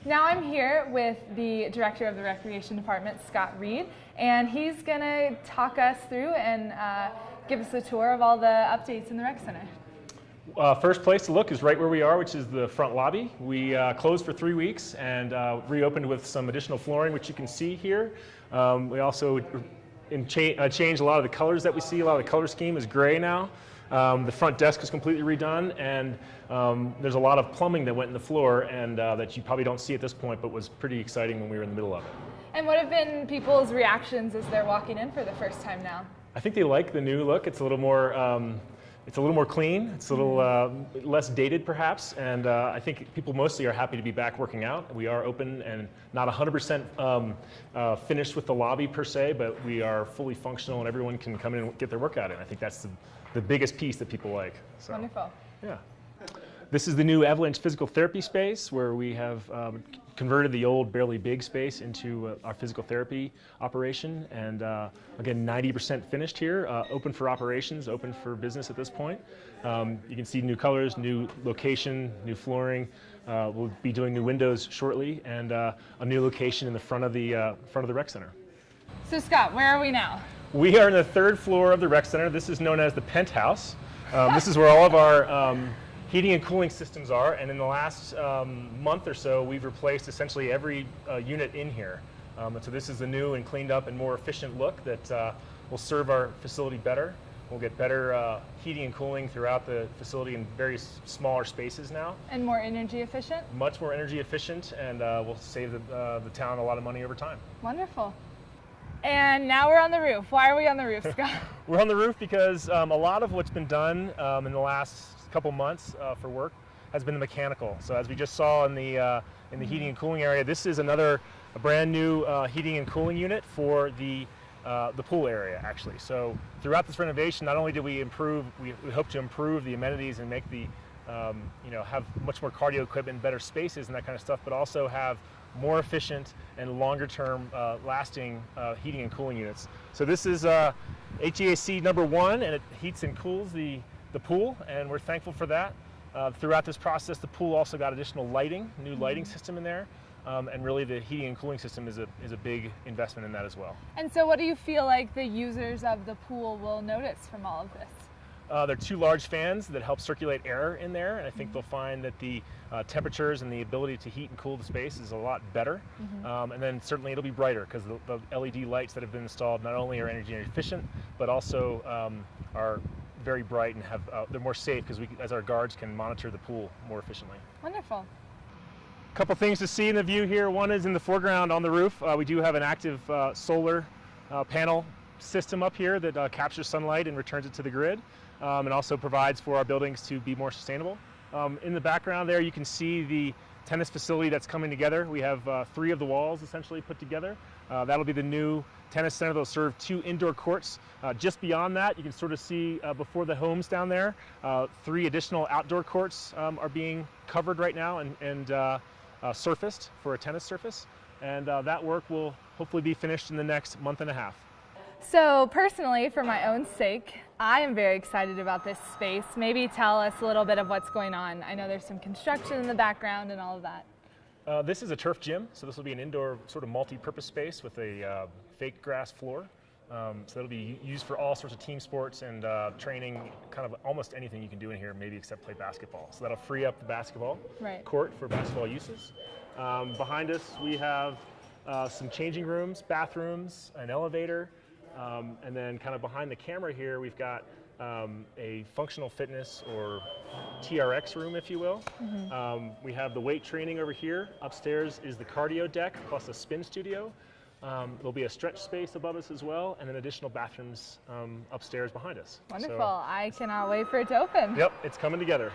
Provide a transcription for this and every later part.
Now I'm here with the director of the Recreation Department, Scott Reid, and he's going to talk us through and give us a tour of all the updates in the Rec Center. First place to look is right where we are, which is the front lobby. We closed for 3 weeks and reopened with some additional flooring, which you can see here. We also changed a lot of the colors that we see. A lot of the color scheme is gray now. The front desk is completely redone, and there's a lot of plumbing that went in the floor and that you probably don't see at this point, but was pretty exciting when we were in the middle of it. And what have been people's reactions as they're walking in for the first time now? I think they like the new look. It's a little more clean. It's a little less dated, perhaps, and I think people mostly are happy to be back working out. We are open and not 100% finished with the lobby per se, but we are fully functional and everyone can come in and get their workout in. I think that's the biggest piece that people like. So, wonderful. Yeah. This is the new Avalanche physical therapy space where we have converted the old Barely Big space into our physical therapy operation, and again 90% finished here, open for operations, open for business at this point. You can see new colors, new location, new flooring. We'll be doing new windows shortly, and a new location in the front of the Rec Center. So Scott, where are we now? We are in the 3rd floor of the Rec Center. This is known as the penthouse. This is where all of our heating and cooling systems are, and in the last month or so, we've replaced essentially every unit in here. And so this is the new and cleaned up and more efficient look that will serve our facility better. We'll get better heating and cooling throughout the facility in very smaller spaces now. And more energy efficient? Much more energy efficient, and will save the town a lot of money over time. Wonderful. And now we're on the roof. Why are we on the roof, Scott? We're on the roof because a lot of what's been done in the last couple months for work has been the mechanical. So as we just saw in the heating and cooling area, this is a brand new heating and cooling unit for the pool area, actually. So throughout this renovation, not only did we hope to improve the amenities and make have much more cardio equipment, better spaces and that kind of stuff, but also have more efficient and longer-term lasting heating and cooling units. So this is HVAC number 1, and it heats and cools the pool, and we're thankful for that. Throughout this process, the pool also got additional lighting, new lighting system in there, and really the heating and cooling system is a big investment in that as well. And so what do you feel like the users of the pool will notice from all of this? There are 2 large fans that help circulate air in there, and I think they'll find that the temperatures and the ability to heat and cool the space is a lot better. And then certainly it'll be brighter because the LED lights that have been installed not only are energy efficient, but also are very bright and they're more safe because as our guards can monitor the pool more efficiently. Wonderful. A couple things to see in the view here. One is in the foreground on the roof. We do have an active solar panel system up here that captures sunlight and returns it to the grid, and also provides for our buildings to be more sustainable. In the background there, you can see the tennis facility that's coming together. We have 3 of the walls essentially put together. That'll be the new tennis center. They'll serve 2 indoor courts. Just beyond that, you can sort of see before the homes down there, 3 additional outdoor courts are being covered right now and surfaced for a tennis surface. And that work will hopefully be finished in the next month and a half. So personally, for my own sake, I am very excited about this space. Maybe tell us a little bit of what's going on. I know there's some construction in the background and all of that. This is a turf gym, so this will be an indoor sort of multi-purpose space with a fake grass floor. So that'll be used for all sorts of team sports and training, kind of almost anything you can do in here, maybe except play basketball. So that'll free up the basketball court for basketball uses. Behind us we have some changing rooms, bathrooms, an elevator, and then kind of behind the camera here we've got a functional fitness or TRX room, if you will. We have the weight training over here. Upstairs is the cardio deck plus a spin studio. There'll be a stretch space above us as well, and then additional bathrooms upstairs behind us. Wonderful. So, I cannot wait for it to open. Yep, it's coming together.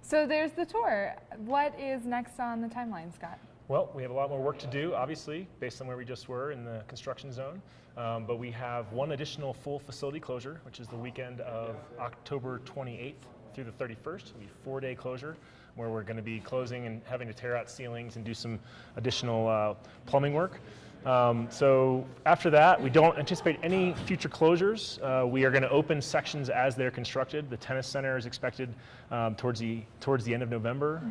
So there's the tour. What is next on the timeline, Scott? Well, we have a lot more work to do, obviously, based on where we just were in the construction zone. But we have 1 additional full facility closure, which is the weekend of October 28th through the 31st. It'll be a 4-day closure where we're going to be closing and having to tear out ceilings and do some additional plumbing work. So after that, we don't anticipate any future closures. We are going to open sections as they're constructed. The tennis center is expected towards the end of November.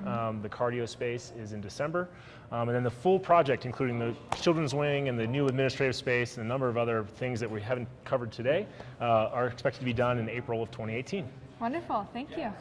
The cardio space is in December. And then the full project, including the children's wing and the new administrative space and a number of other things that we haven't covered today, are expected to be done in April of 2018. Wonderful. Thank you.